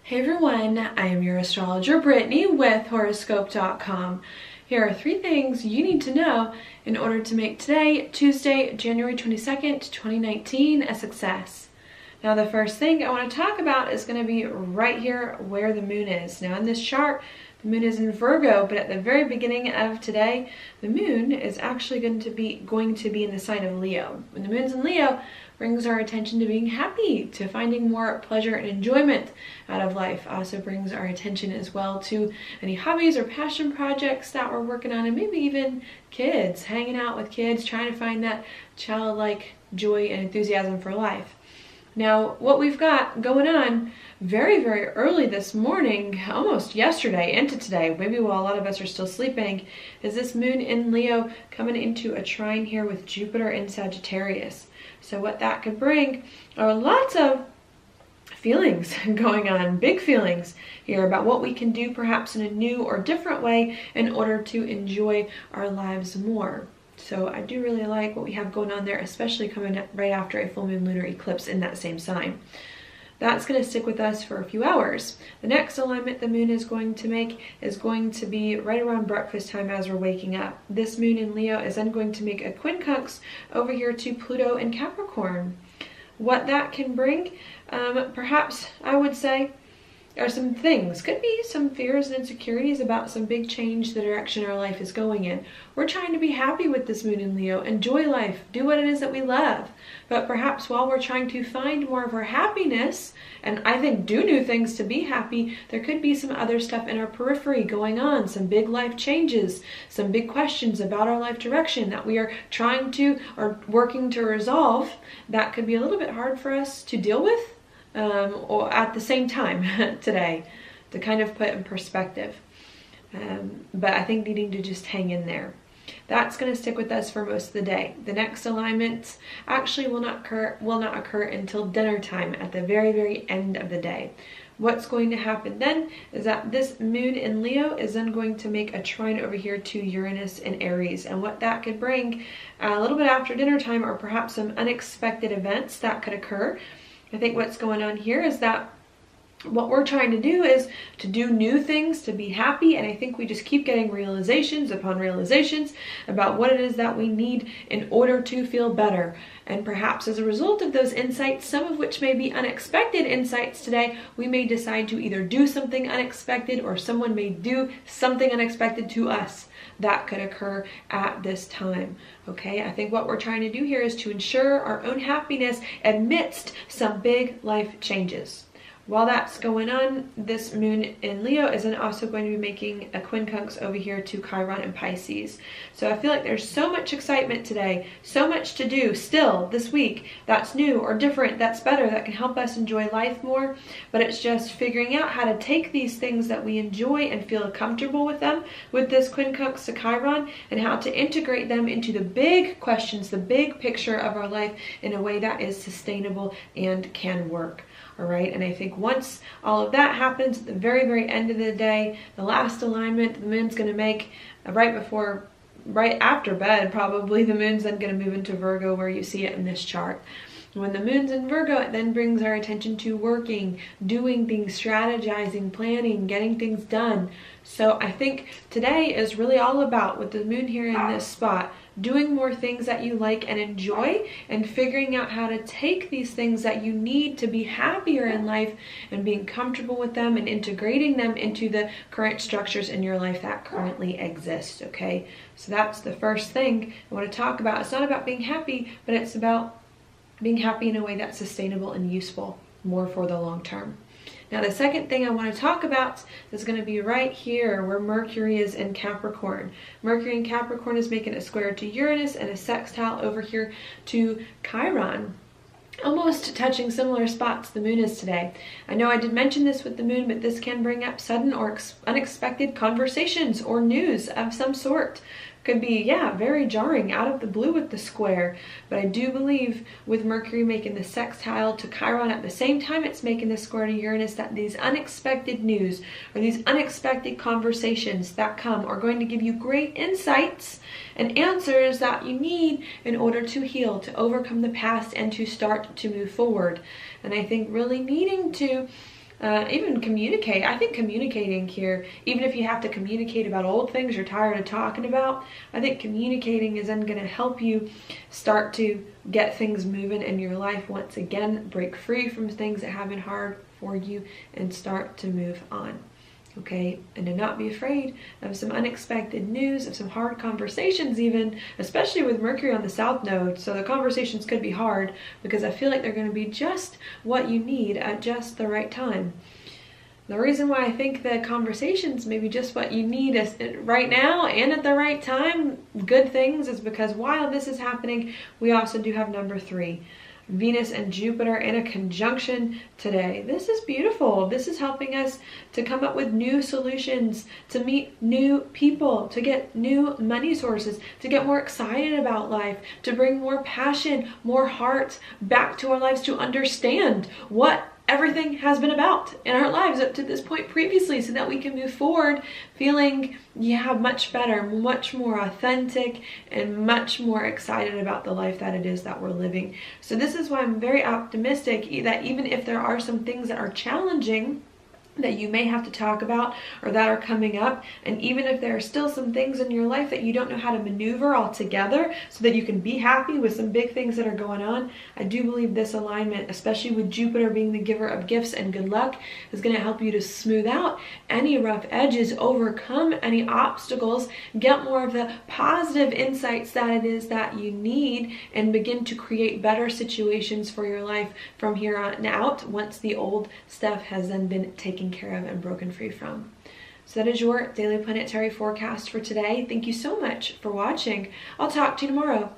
Hey everyone, I am your astrologer Brittany with Horoscope.com. Here are 3 things you need to know in order to make today, Tuesday, January 22nd, 2019, a success. Now the first thing I want to talk about is going to be right here where the moon is. Now in this chart, the moon is in Virgo, but at the very beginning of today, the moon is actually going to be in the sign of Leo. When the moon's in Leo, brings our attention to being happy, to finding more pleasure and enjoyment out of life. Also brings our attention as well to any hobbies or passion projects that we're working on, and maybe even kids, hanging out with kids, trying to find that childlike joy and enthusiasm for life. Now, what we've got going on very, very early this morning, almost yesterday into today, maybe while a lot of us are still sleeping, is this moon in Leo coming into a trine here with Jupiter in Sagittarius. So what that could bring are lots of feelings going on, big feelings here about what we can do perhaps in a new or different way in order to enjoy our lives more. So I do really like what we have going on there, especially coming right after a full moon lunar eclipse in that same sign. That's going to stick with us for a few hours. The next alignment the moon is going to make is going to be right around breakfast time as we're waking up. This moon in Leo is then going to make a quincunx over here to Pluto in Capricorn. What that can bring, perhaps I would say, are some things. Could be some fears and insecurities about some big change, the direction our life is going in. We're trying to be happy with this moon in Leo, enjoy life, do what it is that we love. But perhaps while we're trying to find more of our happiness, and I think do new things to be happy, there could be some other stuff in our periphery going on, some big life changes, some big questions about our life direction that we are trying to or working to resolve that could be a little bit hard for us to deal with. Or at the same time today, to kind of put in perspective. But I think needing to just hang in there. That's going to stick with us for most of the day. The next alignment actually will not occur until dinner time at the very, very end of the day. What's going to happen then is that this moon in Leo is then going to make a trine over here to Uranus in Aries. And what that could bring a little bit after dinner time, or perhaps some unexpected events that could occur. I think what's going on here is that what we're trying to do is to do new things, to be happy, and I think we just keep getting realizations upon realizations about what it is that we need in order to feel better. And perhaps as a result of those insights, some of which may be unexpected insights today, we may decide to either do something unexpected or someone may do something unexpected to us. That could occur at this time. Okay, I think what we're trying to do here is to ensure our own happiness amidst some big life changes. While that's going on, this moon in Leo is then also going to be making a quincunx over here to Chiron in Pisces. So I feel like there's so much excitement today, so much to do still this week that's new or different, that's better, that can help us enjoy life more. But it's just figuring out how to take these things that we enjoy and feel comfortable with them, with this quincunx to Chiron, and how to integrate them into the big questions, the big picture of our life in a way that is sustainable and can work. All right, and I think once all of that happens at the very, very end of the day, the last alignment the moon's going to make right after bed, probably the moon's then going to move into Virgo where you see it in this chart. When the moon's in Virgo, it then brings our attention to working, doing things, strategizing, planning, getting things done. So I think today is really all about, with the moon here in this spot, doing more things that you like and enjoy, and figuring out how to take these things that you need to be happier in life and being comfortable with them and integrating them into the current structures in your life that currently exist. Okay, so that's the first thing I want to talk about. It's not about being happy, but it's about being happy in a way that's sustainable and useful more for the long term. Now the second thing I want to talk about is going to be right here where Mercury is in Capricorn. Mercury in Capricorn is making a square to Uranus and a sextile over here to Chiron. Almost touching similar spots the moon is today. I know I did mention this with the moon, but this can bring up sudden or unexpected conversations or news of some sort. Could be, yeah, very jarring out of the blue with the square. But I do believe with Mercury making the sextile to Chiron at the same time it's making the square to Uranus, that these unexpected news or these unexpected conversations that come are going to give you great insights and answers that you need in order to heal, to overcome the past, and to start to move forward. And I think really needing to even communicate. I think communicating here, even if you have to communicate about old things you're tired of talking about, I think communicating is then going to help you start to get things moving in your life once again, break free from things that have been hard for you, and start to move on. Okay, and to not be afraid of some unexpected news, of some hard conversations even, especially with Mercury on the South Node. So the conversations could be hard because I feel like they're going to be just what you need at just the right time. The reason why I think the conversations may be just what you need is right now and at the right time, good things, is because while this is happening, we also do have number 3. Venus and Jupiter in a conjunction today. This is beautiful. This is helping us to come up with new solutions, to meet new people, to get new money sources, to get more excited about life, to bring more passion, more heart back to our lives, to understand what everything has been about in our lives up to this point previously, so that we can move forward feeling, much better, much more authentic, and much more excited about the life that it is that we're living. So this is why I'm very optimistic that even if there are some things that are challenging that you may have to talk about or that are coming up, and even if there are still some things in your life that you don't know how to maneuver altogether so that you can be happy with some big things that are going on, I do believe this alignment, especially with Jupiter being the giver of gifts and good luck, is going to help you to smooth out any rough edges, overcome any obstacles, get more of the positive insights that it is that you need, and begin to create better situations for your life from here on out once the old stuff has then been taken care of and broken free from. So that is your daily planetary forecast for today. Thank you so much for watching. I'll talk to you tomorrow.